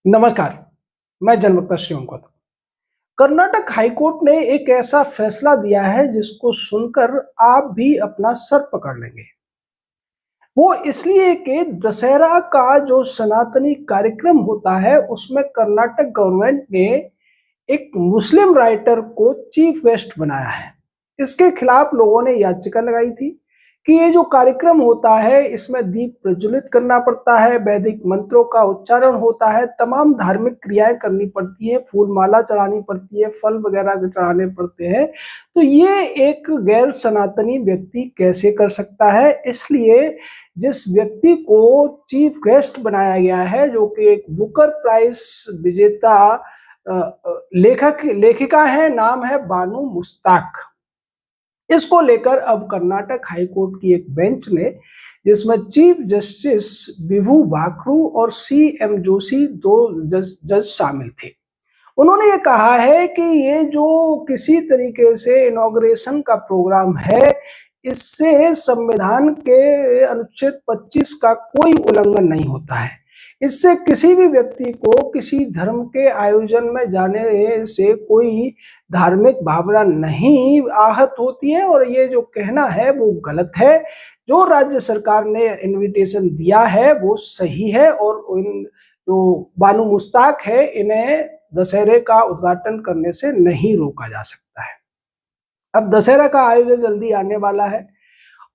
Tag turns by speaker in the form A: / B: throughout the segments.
A: नमस्कार, मैं जनवक्ता श्रीओम गौतम। कर्नाटक हाईकोर्ट ने एक ऐसा फैसला दिया है जिसको सुनकर आप भी अपना सर पकड़ लेंगे। वो इसलिए कि दशहरा का जो सनातनी कार्यक्रम होता है उसमें कर्नाटक गवर्नमेंट ने एक मुस्लिम राइटर को चीफ गेस्ट बनाया है। इसके खिलाफ लोगों ने याचिका लगाई थी कि ये जो कार्यक्रम होता है इसमें दीप प्रज्वलित करना पड़ता है, वैदिक मंत्रों का उच्चारण होता है, तमाम धार्मिक क्रियाएं करनी पड़ती है, फूल माला चढ़ानी पड़ती है, फल वगैरह चढ़ाने पड़ते हैं। तो ये एक गैर सनातनी व्यक्ति कैसे कर सकता है? इसलिए जिस व्यक्ति को चीफ गेस्ट बनाया गया है, जो कि एक बुकर प्राइज विजेता लेखिका है, नाम है बानू मुश्ताक। इसको लेकर अब कर्नाटक हाईकोर्ट की एक बेंच ने, जिसमें चीफ जस्टिस विभू भाकरू और सी एम जोशी दो जज शामिल थे, उन्होंने ये कहा है कि ये जो किसी तरीके से इनॉग्रेशन का प्रोग्राम है, इससे संविधान के अनुच्छेद 25 का कोई उल्लंघन नहीं होता है। इससे किसी भी व्यक्ति को किसी धर्म के आयोजन में जाने से कोई धार्मिक भावना नहीं आहत होती है और ये जो कहना है वो गलत है। जो राज्य सरकार ने इनविटेशन दिया है वो सही है और इन जो बानू मुश्ताक है इन्हें दशहरे का उद्घाटन करने से नहीं रोका जा सकता है। अब दशहरा का आयोजन जल्दी आने वाला है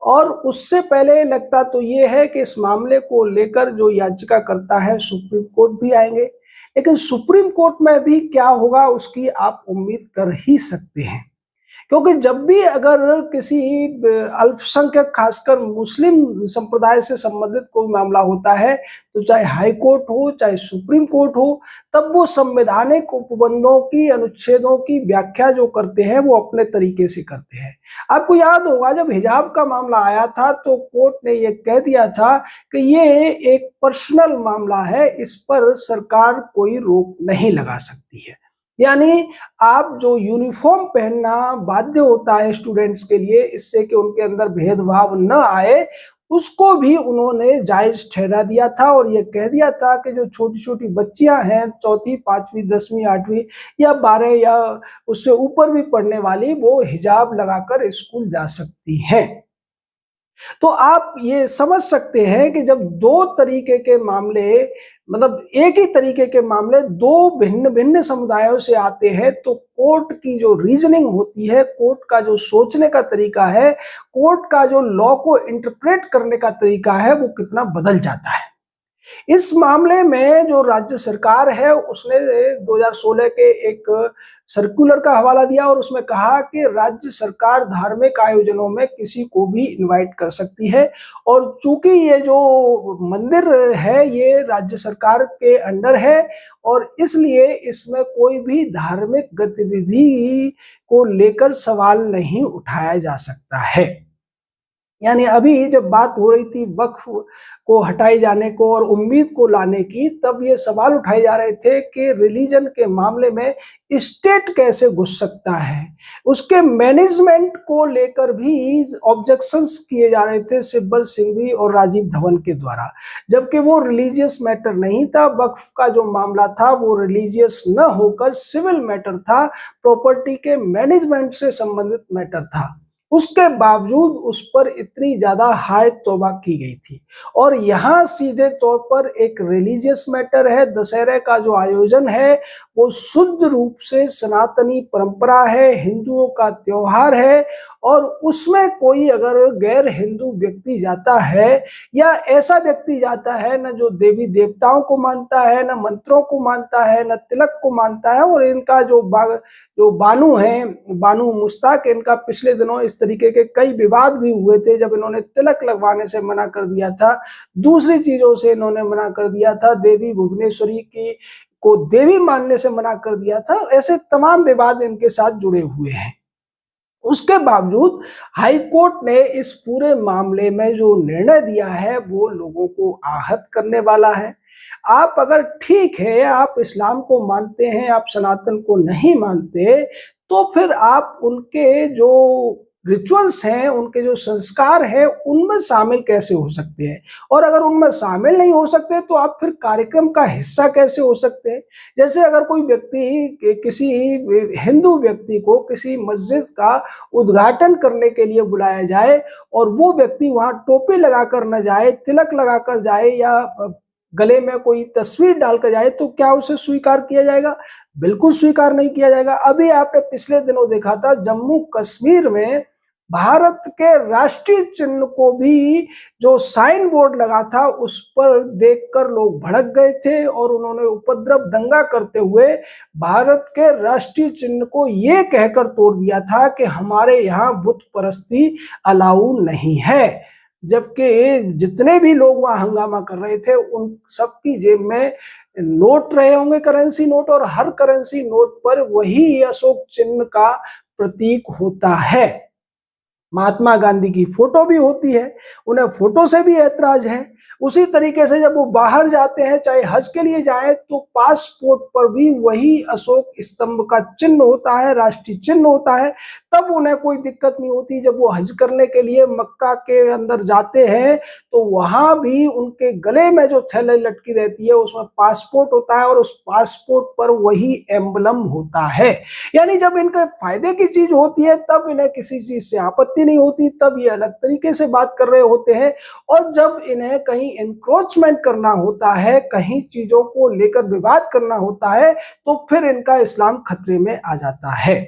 A: और उससे पहले लगता तो ये है कि इस मामले को लेकर जो याचिका करता है सुप्रीम कोर्ट भी आएंगे, लेकिन सुप्रीम कोर्ट में भी क्या होगा उसकी आप उम्मीद कर ही सकते हैं, क्योंकि जब भी अगर किसी अल्पसंख्यक खासकर मुस्लिम संप्रदाय से संबंधित कोई मामला होता है, तो चाहे हाई कोर्ट हो चाहे सुप्रीम कोर्ट हो, तब वो संवैधानिक उपबंधों की अनुच्छेदों की व्याख्या जो करते हैं वो अपने तरीके से करते हैं। आपको याद होगा जब हिजाब का मामला आया था तो कोर्ट ने ये कह दिया था कि ये एक पर्सनल मामला है, इस पर सरकार कोई रोक नहीं लगा सकती है। यानी आप जो यूनिफॉर्म पहनना बाध्य होता है स्टूडेंट्स के लिए, इससे कि उनके अंदर भेदभाव न आए, उसको भी उन्होंने जायज ठहरा दिया था और ये कह दिया था कि जो छोटी-छोटी बच्चियां हैं, चौथी, 5वीं, 10वीं, 8वीं या 12 या उससे ऊपर भी पढ़ने वाली, वो हिजाब लगाकर स्कूल जा सकती हैं। तो आप ये समझ सकते हैं कि जब दो तरीके के मामले, मतलब एक ही तरीके के मामले दो भिन्न-भिन्न समुदायों से आते हैं, तो कोर्ट की जो रीजनिंग होती है, कोर्ट का जो सोचने का तरीका है, कोर्ट का जो लॉ को इंटरप्रेट करने का तरीका है, वो कितना बदल जाता है। इस मामले में जो राज्य सरकार है उसने 2016 के एक सर्कुलर का हवाला दिया और उसमें कहा कि राज्य सरकार धार्मिक आयोजनों में किसी को भी इनवाइट कर सकती है और चूंकि ये जो मंदिर है ये राज्य सरकार के अंडर है और इसलिए इसमें कोई भी धार्मिक गतिविधि को लेकर सवाल नहीं उठाया जा सकता है। यानी अभी जब बात हो रही थी वक्फ को हटाए जाने को और उम्मीद को लाने की, तब ये सवाल उठाए जा रहे थे कि रिलीजन के मामले में स्टेट कैसे घुस सकता है। उसके मैनेजमेंट को लेकर भी ऑब्जेक्शंस किए जा रहे थे सिब्बल सिंघवी और राजीव धवन के द्वारा, जबकि वो रिलीजियस मैटर नहीं था। वक्फ का जो मामला था वो रिलीजियस न होकर सिविल मैटर था, प्रॉपर्टी के मैनेजमेंट से संबंधित मैटर था। उसके बावजूद उस पर इतनी ज्यादा हाय तौबा की गई थी और यहाँ सीधे तौर पर एक रिलीजियस मैटर है। दशहरे का जो आयोजन है वो शुद्ध रूप से सनातनी परंपरा है, हिंदुओं का त्योहार है और उसमें कोई अगर गैर हिंदू व्यक्ति जाता है या ऐसा व्यक्ति जाता है न जो देवी देवताओं को मानता है, न मंत्रों को मानता है, न तिलक को मानता है, और इनका जो बानू है, बानू मुश्ताक, इनका पिछले दिनों इस तरीके के कई विवाद भी हुए थे जब इन्होंने तिलक लगवाने से मना कर दिया था, दूसरी चीजों से इन्होंने मना कर दिया था, देवी भुवनेश्वरी की को देवी मानने से मना कर दिया था। ऐसे तमाम विवाद इनके साथ जुड़े हुए हैं। उसके बावजूद हाई कोर्ट ने इस पूरे मामले में जो निर्णय दिया है वो लोगों को आहत करने वाला है। आप अगर ठीक है, आप इस्लाम को मानते हैं, आप सनातन को नहीं मानते, तो फिर आप उनके जो रिचुअल्स हैं, उनके जो संस्कार हैं, उनमें शामिल कैसे हो सकते हैं? और अगर उनमें शामिल नहीं हो सकते तो आप फिर कार्यक्रम का हिस्सा कैसे हो सकते हैं? जैसे अगर कोई व्यक्ति किसी हिंदू व्यक्ति को किसी मस्जिद का उद्घाटन करने के लिए बुलाया जाए और वो व्यक्ति वहां टोपी लगाकर न जाए, तिलक लगाकर जाए या गले में कोई तस्वीर डालकर जाए, तो क्या उसे स्वीकार किया जाएगा? बिल्कुल स्वीकार नहीं किया जाएगा। अभी आपने पिछले दिनों देखा था जम्मू कश्मीर में भारत के राष्ट्रीय चिन्ह को भी जो साइन बोर्ड लगा था उस पर देखकर लोग भड़क गए थे और उन्होंने उपद्रव दंगा करते हुए भारत के राष्ट्रीय चिन्ह को ये कहकर तोड़ दिया था कि हमारे यहाँ बुत परस्ती अलाउ नहीं है। जबकि जितने भी लोग वहां हंगामा कर रहे थे उन सबकी जेब में नोट रहे होंगे, करेंसी नोट, और हर करेंसी नोट पर वही अशोक चिन्ह का प्रतीक होता है। महात्मा गांधी की फोटो भी होती है, उन्हें फोटो से भी ऐतराज है। उसी तरीके से जब वो बाहर जाते हैं, चाहे हज के लिए जाएं, तो पासपोर्ट पर भी वही अशोक स्तंभ का चिन्ह होता है, राष्ट्रीय चिन्ह होता है। तब उन्हें कोई दिक्कत नहीं होती। जब वो हज करने के लिए मक्का के अंदर जाते हैं तो वहां भी उनके गले में जो थैली लटकी रहती है उसमें पासपोर्ट होता है और उस पासपोर्ट पर वही एम्बलम होता है। यानी जब इनके फायदे की चीज होती है तब इन्हें किसी चीज से आपत्ति नहीं होती, तब ये अलग तरीके से बात कर रहे होते हैं। और जब इन्हें कहीं एनक्रोचमेंट करना होता है, कहीं चीजों को लेकर विवाद करना होता है, तो फिर इनका इस्लाम खतरे में आ जाता है।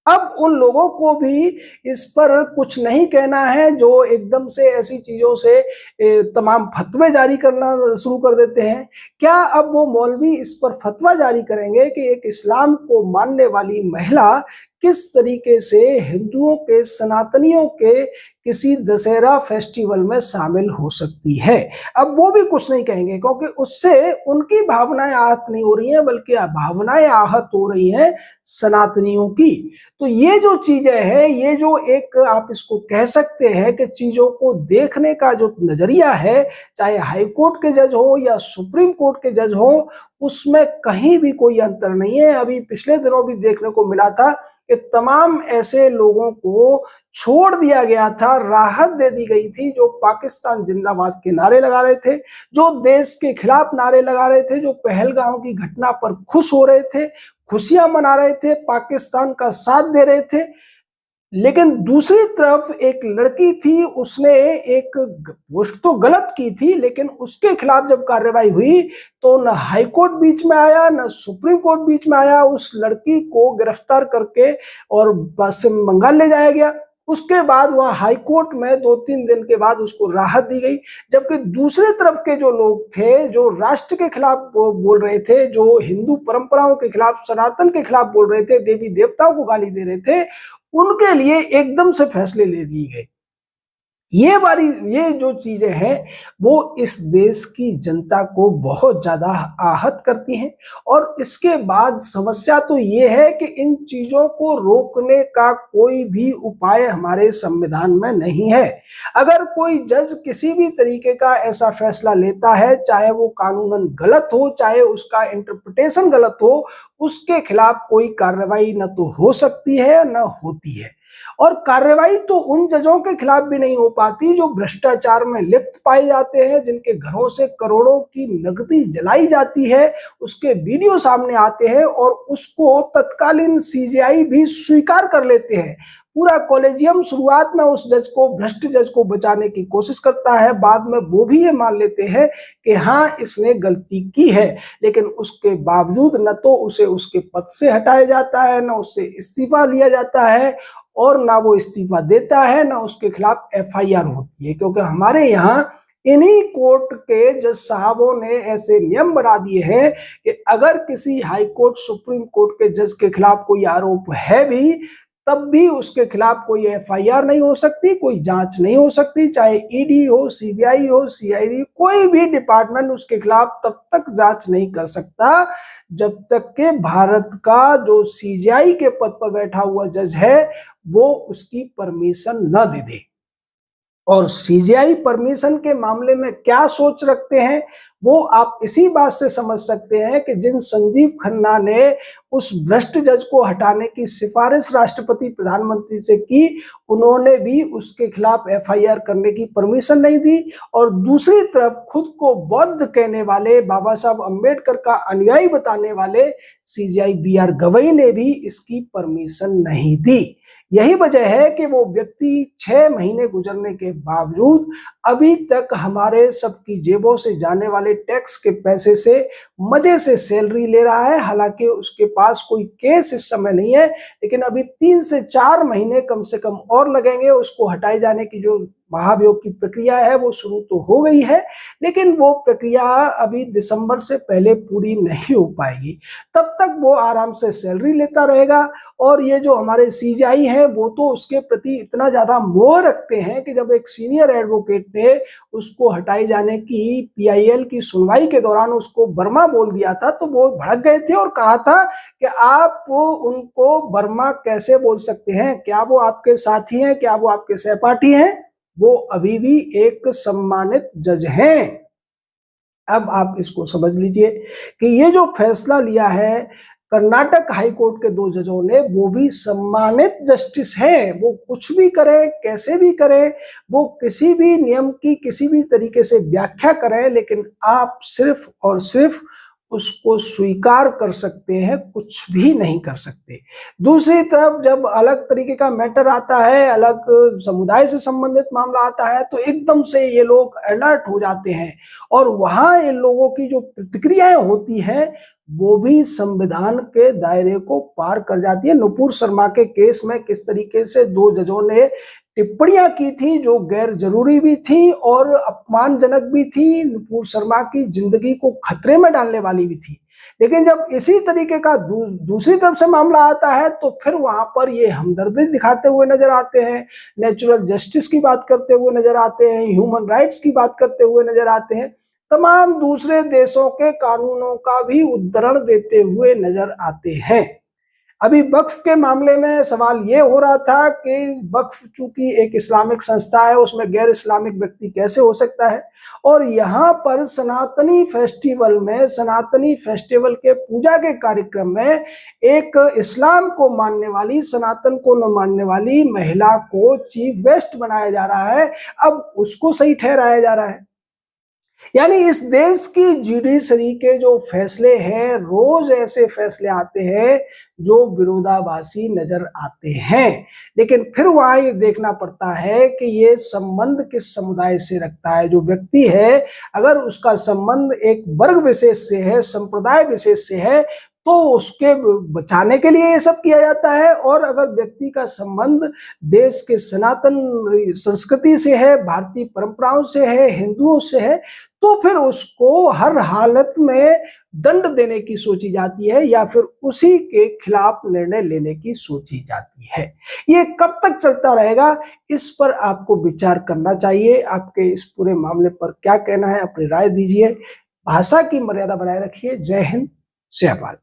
A: अब उन लोगों को भी इस पर कुछ नहीं कहना है जो एकदम से ऐसी चीजों से तमाम फतवे जारी करना शुरू कर देते हैं। क्या अब वो मौलवी इस पर फतवा जारी करेंगे कि एक इस्लाम को मानने वाली महिला किस तरीके से हिंदुओं के, सनातनियों के किसी दशहरा फेस्टिवल में शामिल हो सकती है? अब वो भी कुछ नहीं कहेंगे क्योंकि उससे उनकी भावनाएं आहत नहीं हो रही हैं, बल्कि भावनाएं आहत हो रही हैं सनातनियों की। तो ये जो चीजें हैं, ये जो एक आप इसको कह सकते हैं कि चीजों को देखने का जो नजरिया है, चाहे हाई कोर्ट के जज हो या सुप्रीम कोर्ट के जज हो, उसमें कहीं भी कोई अंतर नहीं है। अभी पिछले दिनों भी देखने को मिला था कि तमाम ऐसे लोगों को छोड़ दिया गया था, राहत दे दी गई थी जो पाकिस्तान जिंदाबाद के नारे लगा रहे थे, जो देश के खिलाफ नारे लगा रहे थे, जो पहलगाम की घटना पर खुश हो रहे थे, खुशियां मना रहे थे, पाकिस्तान का साथ दे रहे थे। लेकिन दूसरी तरफ एक लड़की थी, उसने एक पोस्ट तो गलत की थी, लेकिन उसके खिलाफ जब कार्रवाई हुई तो न हाई कोर्ट बीच में आया, न सुप्रीम कोर्ट बीच में आया। उस लड़की को गिरफ्तार करके और पश्चिम बंगाल ले जाया गया। उसके बाद वहां हाई कोर्ट में 2-3 दिन के बाद उसको राहत दी गई। जबकि दूसरे तरफ के जो लोग थे, जो राष्ट्र के खिलाफ बोल रहे थे, जो हिंदू परंपराओं के खिलाफ, सनातन के खिलाफ बोल रहे थे, देवी देवताओं को गाली दे रहे थे, उनके लिए एकदम से फैसले ले दिए गए। ये जो चीजें हैं वो इस देश की जनता को बहुत ज्यादा आहत करती हैं। और इसके बाद समस्या तो ये है कि इन चीजों को रोकने का कोई भी उपाय हमारे संविधान में नहीं है। अगर कोई जज किसी भी तरीके का ऐसा फैसला लेता है, चाहे वो कानूनन गलत हो, चाहे उसका इंटरप्रिटेशन गलत हो, उसके खिलाफ कोई कार्रवाई न तो हो सकती है न होती है। और कार्रवाई तो उन जजों के खिलाफ भी नहीं हो पाती जो भ्रष्टाचार में लिप्त पाए जाते हैं, जिनके घरों से करोड़ों की नकदी जलाई जाती है, उसके वीडियो सामने आते हैं और उसको तत्कालीन सीजेआई भी स्वीकार कर लेते हैं। पूरा कॉलेजियम शुरुआत में उस जज को, भ्रष्ट जज को बचाने की कोशिश करता है, बाद में वो भी ये मान लेते हैं कि हाँ इसने गलती की है, लेकिन उसके बावजूद न तो उसे उसके पद से हटाया जाता है, न उससे इस्तीफा लिया जाता है, और ना वो इस्तीफा देता है, ना उसके खिलाफ एफआईआर होती है। क्योंकि हमारे यहाँ इन्हीं कोर्ट के जज साहबों ने ऐसे नियम बना दिए हैं कि अगर किसी हाई कोर्ट, सुप्रीम कोर्ट के जज के खिलाफ कोई आरोप है भी, तब भी उसके खिलाफ कोई एफआईआर नहीं हो सकती, कोई जांच नहीं हो सकती। चाहे ईडी हो, सीबीआई हो, सीआईडी, कोई भी डिपार्टमेंट उसके खिलाफ तब तक जांच नहीं कर सकता जब तक कि भारत का जो सीजेआई के पद पर बैठा हुआ जज है वो उसकी परमिशन न दे दे। और सीजेआई परमिशन के मामले में क्या सोच रखते हैं वो आप इसी बात से समझ सकते हैं कि जिन संजीव खन्ना ने उस भ्रष्ट जज को हटाने की सिफारिश राष्ट्रपति प्रधानमंत्री से की, उन्होंने भी उसके खिलाफ एफआईआर करने की परमिशन नहीं दी। और दूसरी तरफ खुद को बौद्ध कहने वाले, बाबा साहब अंबेडकर का अनुयायी बताने वाले सीजेआई बीआर गवई ने भी इसकी परमिशन नहीं दी। यही वजह है कि वो व्यक्ति 6 महीने गुजरने के बावजूद अभी तक हमारे सबकी जेबों से जाने वाले टैक्स के पैसे से मजे से सैलरी ले रहा है। हालांकि उसके पास कोई केस इस समय नहीं है, लेकिन अभी 3 से 4 महीने कम से कम और लगेंगे। उसको हटाए जाने की जो महाभियोग की प्रक्रिया है वो शुरू तो हो गई है, लेकिन वो प्रक्रिया अभी दिसंबर से पहले पूरी नहीं हो पाएगी। तब तक वो आराम से सैलरी लेता रहेगा। और ये जो हमारे सीजेआई हैं वो तो उसके प्रति इतना ज्यादा मोह रखते हैं कि जब एक सीनियर एडवोकेट ने उसको हटाए जाने की पीआईएल की सुनवाई के दौरान उसको वर्मा बोल दिया था, तो वो भड़क गए थे और कहा था कि आप उनको वर्मा कैसे बोल सकते हैं, क्या वो आपके साथी हैं, क्या वो आपके सहपाठी हैं? वो अभी भी एक सम्मानित जज हैं। अब आप इसको समझ लीजिए कि ये जो फैसला लिया है कर्नाटक हाई कोर्ट के 2 जजों ने, वो भी सम्मानित जस्टिस हैं। वो कुछ भी करें, कैसे भी करें, वो किसी भी नियम की किसी भी तरीके से व्याख्या करें, लेकिन आप सिर्फ और सिर्फ उसको स्वीकार कर सकते हैं, कुछ भी नहीं कर सकते। दूसरी तरफ जब अलग तरीके का मैटर आता है, अलग समुदाय से संबंधित मामला आता है, तो एकदम से ये लोग अलर्ट हो जाते हैं और वहां इन लोगों की जो प्रतिक्रियाएं होती हैं वो भी संविधान के दायरे को पार कर जाती है। नुपुर शर्मा के केस में किस तरीके से 2 जजों ने टिप्पणियां की थी जो गैर जरूरी भी थी और अपमानजनक भी थी, नुपुर शर्मा की जिंदगी को खतरे में डालने वाली भी थी। लेकिन जब इसी तरीके का दूसरी तरफ से मामला आता है तो फिर वहां पर ये हमदर्दी दिखाते हुए नजर आते हैं, नेचुरल जस्टिस की बात करते हुए नजर आते हैं, ह्यूमन राइट्स की बात करते हुए नजर आते हैं, तमाम दूसरे देशों के कानूनों का भी उद्धरण देते हुए नजर आते हैं। अभी वक्फ के मामले में सवाल ये हो रहा था कि वक्फ चूंकि एक इस्लामिक संस्था है, उसमें गैर इस्लामिक व्यक्ति कैसे हो सकता है। और यहाँ पर सनातनी फेस्टिवल के पूजा के कार्यक्रम में एक इस्लाम को मानने वाली, सनातन को न मानने वाली महिला को चीफ गेस्ट बनाया जा रहा है। अब उसको सही ठहराया जा रहा है। यानी इस देश की जुडिशरी के जो फैसले हैं, रोज ऐसे फैसले आते हैं जो विरोधाभासी नजर आते हैं। लेकिन फिर वहां ये देखना पड़ता है कि ये संबंध किस समुदाय से रखता है। जो व्यक्ति है, अगर उसका संबंध एक वर्ग विशेष से है, संप्रदाय विशेष से है, तो उसके बचाने के लिए ये सब किया जाता है। और अगर व्यक्ति का संबंध देश के सनातन संस्कृति से है, भारतीय परंपराओं से है, हिंदुओं से है, तो फिर उसको हर हालत में दंड देने की सोची जाती है या फिर उसी के खिलाफ निर्णय लेने की सोची जाती है। ये कब तक चलता रहेगा, इस पर आपको विचार करना चाहिए। आपके इस पूरे मामले पर क्या कहना है, अपनी राय दीजिए। भाषा की मर्यादा बनाए रखिए। जय हिंद, जय भारत।